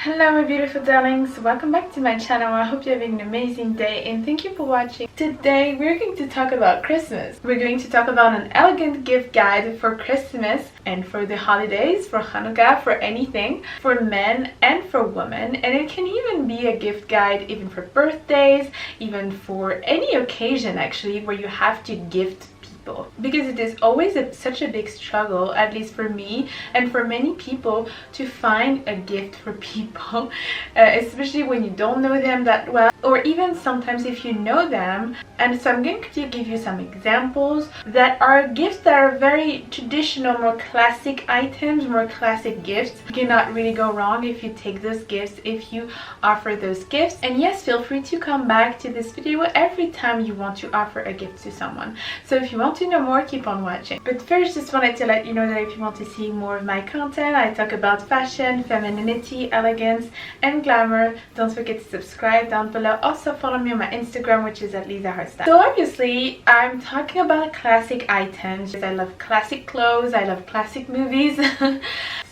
Hello my beautiful darlings, welcome back to my channel. I hope you're having an amazing day and thank you for watching. Today we're going to talk about Christmas. We're going to talk about an elegant gift guide for Christmas and for the holidays, for Hanukkah, for anything, for men and for women. And it can even be a gift guide even for birthdays, even for any occasion actually where you have to gift people, because it is always such a big struggle, at least for me and for many people, to find a gift for people, especially when you don't know them that well, or even sometimes if you know them. And so I'm going to give you some examples that are gifts that are very traditional, more classic items, more classic gifts. You cannot really go wrong if you take those gifts, if you offer those gifts. And yes, feel free to come back to this video every time you want to offer a gift to someone. So if you want to know more, keep on watching. But first, just wanted to let you know that if you want to see more of my content, I talk about fashion, femininity, elegance and glamour. Don't forget to subscribe down below. Also follow me on my Instagram, which is at Lisa Heartstyle. So obviously I'm talking about classic items. I love classic clothes, I love classic movies.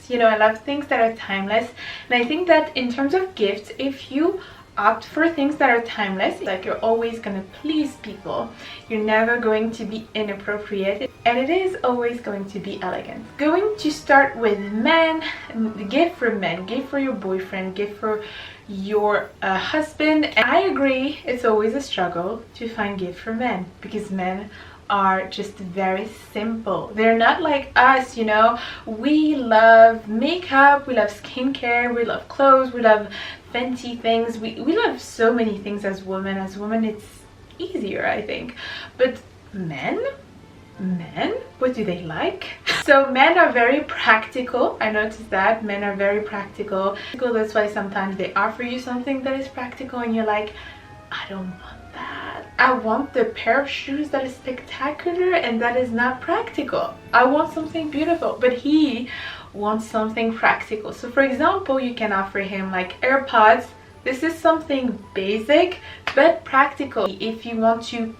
You know, I love things that are timeless, and I think that in terms of gifts, if you opt for things that are timeless, like you're always gonna please people, you're never going to be inappropriate, and it is always going to be elegant. Going to start with men. Gift for men, gift for your boyfriend, gift for your husband. And I agree, it's always a struggle to find gift for men, because men are just very simple. They're not like us, you know. We love makeup, we love skincare, we love clothes, we love fancy things. We love so many things as women. As women it's easier, I think. But men, what do they like? So men are very practical. I noticed that men are very practical. That's why sometimes they offer you something that is practical and you're like, I don't want that. I want the pair of shoes that is spectacular and that is not practical. I want something beautiful, but he wants something practical. So for example, you can offer him like AirPods. This is something basic but practical. If you want to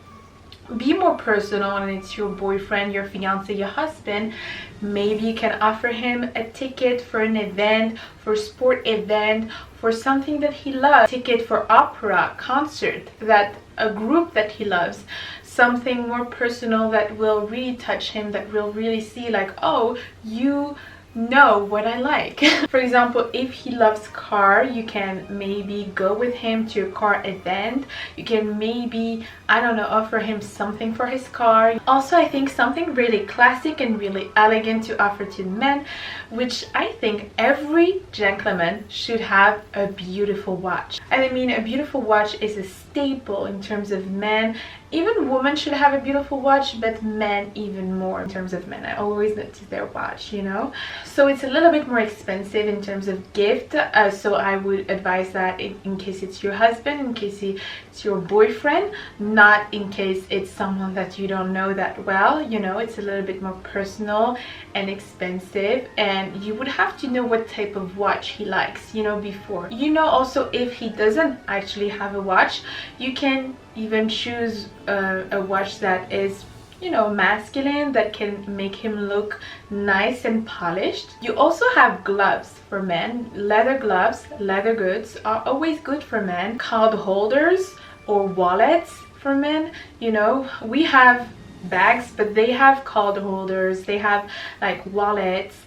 be more personal and it's your boyfriend, your fiance, your husband, maybe you can offer him a ticket for an event, for a sport event, for something that he loves, ticket for opera, concert, that a group that he loves, something more personal that will really touch him, that will really see like, oh, you know what I like. For example, if he loves car, you can maybe go with him to a car event. You can maybe, I don't know, offer him something for his car. Also, I think something really classic and really elegant to offer to men, which I think every gentleman should have, a beautiful watch. And I mean, a beautiful watch is a staple in terms of men. Even women should have a beautiful watch, but men even more in terms of men. I always notice their watch, you know. So it's a little bit more expensive in terms of gift. So I would advise that in case it's your husband, in case it's your boyfriend, not in case it's someone that you don't know that well. You know, it's a little bit more personal and expensive, and you would have to know what type of watch he likes, you know, before. You know, also if he doesn't actually have a watch, you can even choose a watch that is, you know, masculine, that can make him look nice and polished. You also have gloves for men. Leather gloves, leather goods are always good for men. Card holders or wallets for men. You know, we have bags, but they have card holders, they have like wallets.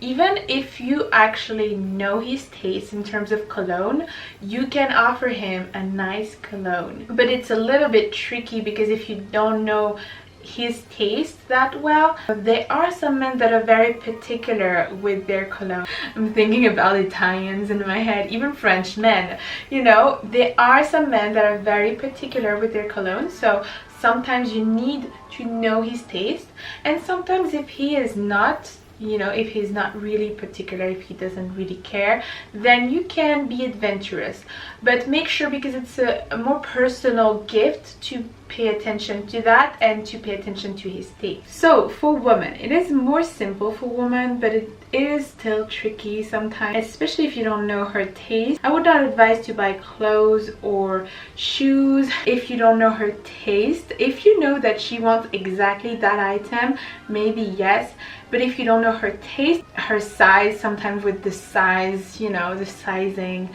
Even if you actually know his taste in terms of cologne, you can offer him a nice cologne. But it's a little bit tricky, because if you don't know his taste that well, there are some men that are very particular with their cologne. I'm thinking about Italians in my head, even French men, you know. There are some men that are very particular with their cologne, so sometimes you need to know his taste. And sometimes if he is not, you know, if he's not really particular, if he doesn't really care, then you can be adventurous. But make sure, because it's a more personal gift, to pay attention to that and to pay attention to his taste. So for women, it is more simple for women, but it is still tricky sometimes, especially if you don't know her taste. I would not advise to buy clothes or shoes if you don't know her taste. If you know that she wants exactly that item, maybe yes, but if you don't know her taste, her size, sometimes with the size, you know, the sizing,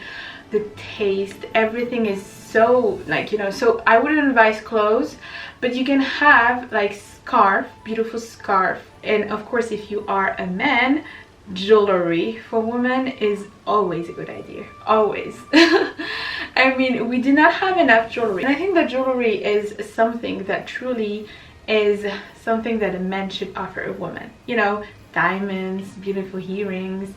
the taste, everything is so like, you know, so I wouldn't advise clothes, but you can have like scarf, beautiful scarf. And of course, if you are a man, jewelry for women is always a good idea, always. I mean, we do not have enough jewelry, and I think that jewelry is something that truly is something that a man should offer a woman, you know, diamonds, beautiful earrings,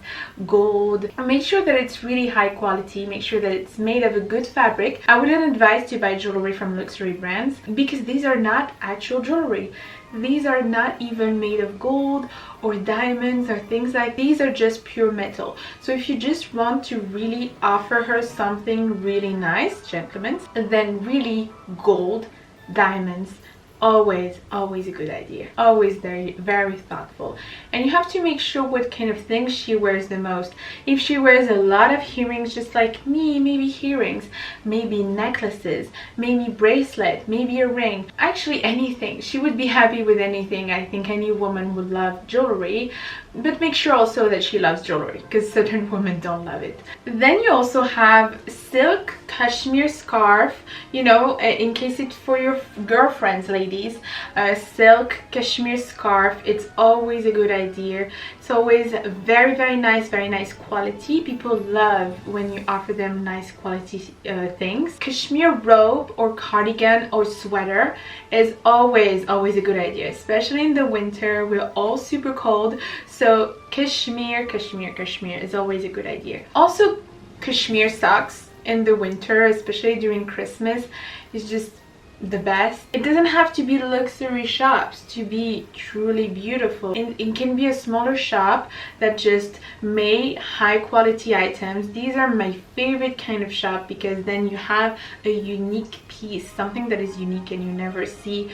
gold. Make sure that it's really high quality, make sure that it's made of a good fabric. I wouldn't advise to buy jewelry from luxury brands because these are not actual jewelry. These are not even made of gold or diamonds or things like these are just pure metal. So if you just want to really offer her something really nice, gentlemen, then really gold, diamonds, always a good idea, always very thoughtful. And you have to make sure what kind of things she wears the most. If she wears a lot of earrings just like me, maybe earrings, maybe necklaces, maybe bracelet, maybe a ring, actually anything, she would be happy with anything. I think any woman would love jewelry, but make sure also that she loves jewelry because certain women don't love it. Then you also have silk cashmere scarf, you know, in case it's for your girlfriends, ladies. Silk cashmere scarf, it's always a good idea. It's always very nice quality. People love when you offer them nice quality things. Cashmere robe or cardigan or sweater is always a good idea, especially in the winter. We're all super cold, so cashmere is always a good idea. Also, cashmere socks in the winter, especially during Christmas, is just the best. It doesn't have to be luxury shops to be truly beautiful. It can be a smaller shop that just made high quality items. These are my favorite kind of shop because then you have a unique piece, something that is unique and you never see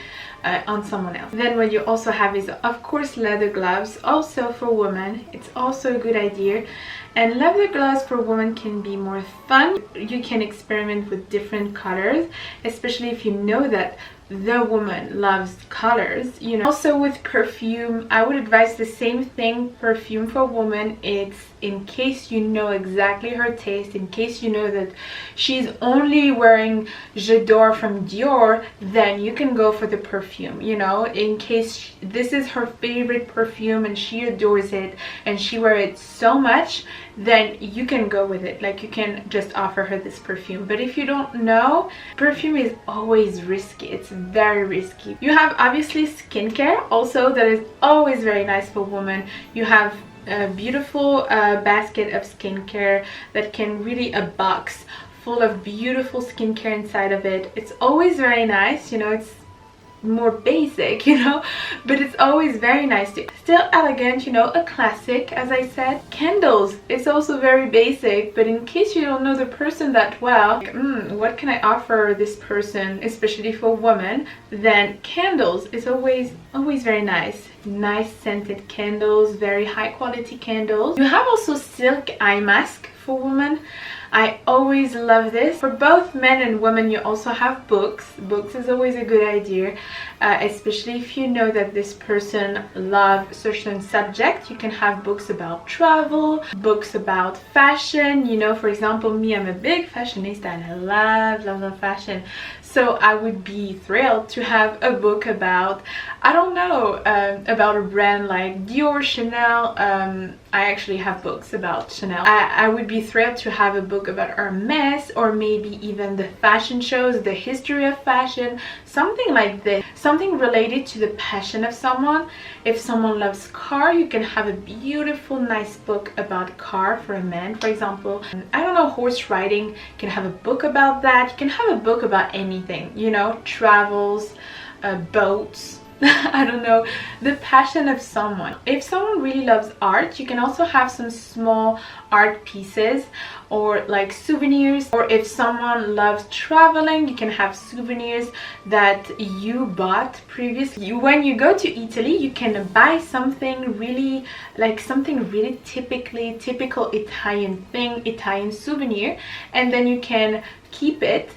on someone else. Then what you also have is of course leather gloves, also for women. It's also a good idea. And leather gloves for women can be more fun. You can experiment with different colors, especially if you know that the woman loves colors, you know. Also with perfume, I would advise the same thing. Perfume for women, it's in case you know exactly her taste, in case you know that she's only wearing J'adore from Dior, then you can go for the perfume, you know, in case this is her favorite perfume and she adores it and she wears it so much, then you can go with it. Like, you can just offer her this perfume. But if you don't know, perfume is always risky. It's very risky. You have obviously skincare also, that is always very nice for women. You have a beautiful basket of skincare that can really, a box full of beautiful skincare inside of it. It's always very nice, you know. It's more basic, you know, but it's always very nice too. Still elegant, you know, a classic, as I said. Candles, it's also very basic, but in case you don't know the person that well, like, what can I offer this person, especially for women, then candles is always very nice. Nice scented candles, very high quality candles. You have also silk eye mask for women. I always love this. For both men and women, you also have books. Books is always a good idea, especially if you know that this person loves certain subject. You can have books about travel, books about fashion. You know, for example, me, I'm a big fashionista and I love fashion. So I would be thrilled to have a book about, I don't know, about a brand like Dior, Chanel. I actually have books about Chanel. I would be thrilled to have a book about Hermes, or maybe even the fashion shows, the history of fashion, something like this. Something related to the passion of someone. If someone loves car, you can have a beautiful, nice book about car for a man, for example. I don't know, horse riding, you can have a book about that. You can have a book about anything, you know, travels, boats, I don't know, the passion of someone. If someone really loves art, you can also have some small art pieces or like souvenirs. Or if someone loves traveling, you can have souvenirs that you bought previously. When you go to Italy, you can buy something really, like something really typical Italian thing, Italian souvenir, and then you can keep it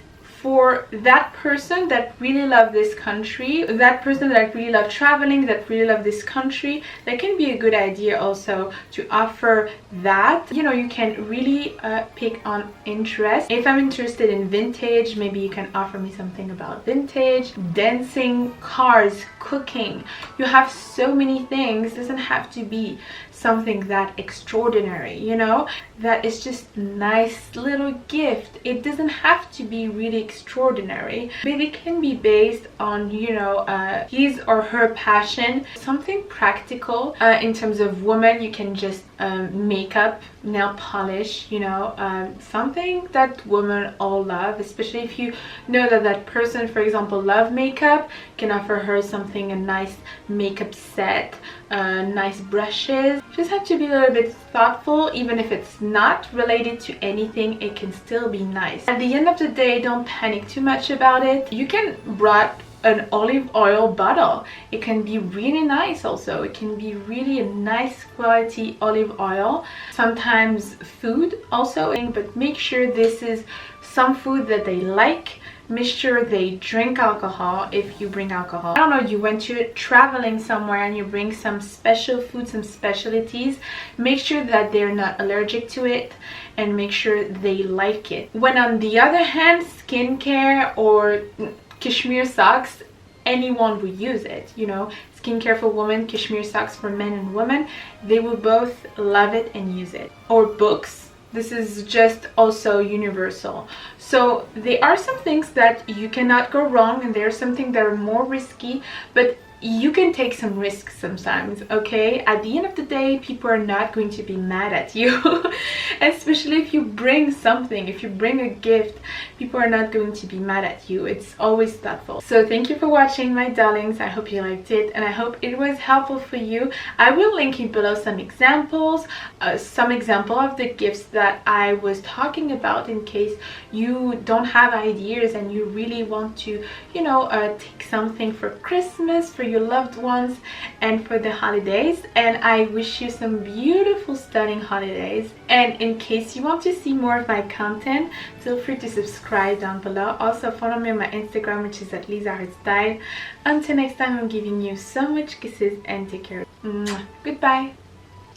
for that person that really love this country, that person that really love traveling, that really love this country. That can be a good idea also to offer that. You know, you can really pick on interest. If I'm interested in vintage, maybe you can offer me something about vintage, dancing, cars, cooking. You have so many things. It doesn't have to be something that extraordinary, you know, that is just nice little gift. It doesn't have to be really extraordinary, but it can be based on, you know, his or her passion. Something practical. In terms of women, you can just makeup, nail polish, you know, something that women all love, especially if you know that that person, for example, love makeup. You can offer her something, a nice makeup set, nice brushes. Just have to be a little bit thoughtful. Even if it's not related to anything, it can still be nice. At the end of the day, don't panic too much about it. You can brought an olive oil bottle. It can be really nice also. It can be really a nice quality olive oil. Sometimes food also, but make sure this is some food that they like. Make sure they drink alcohol if you bring alcohol. I don't know, you went to traveling somewhere and you bring some special food, some specialties. Make sure that they're not allergic to it and make sure they like it. When on the other hand, skincare or cashmere socks, anyone will use it, you know. Skincare for women, cashmere socks for men and women, they will both love it and use it. Or books. This is just also universal. So there are some things that you cannot go wrong, and there are some things that are more risky, but you can take some risks sometimes, okay? At the end of the day, people are not going to be mad at you. Especially if you bring something, if you bring a gift, people are not going to be mad at you. It's always thoughtful. So thank you for watching, my darlings. I hope you liked it and I hope it was helpful for you. I will link you below some examples, some example of the gifts that I was talking about, in case you don't have ideas and you really want to, you know, take something for Christmas, for your loved ones, and for the holidays. And I wish you some beautiful, stunning holidays. And in case you want to see more of my content, feel free to subscribe down below. Also follow me on my Instagram, which is at LisaHeartStyle. Until next time, I'm giving you so much kisses and take care. Goodbye.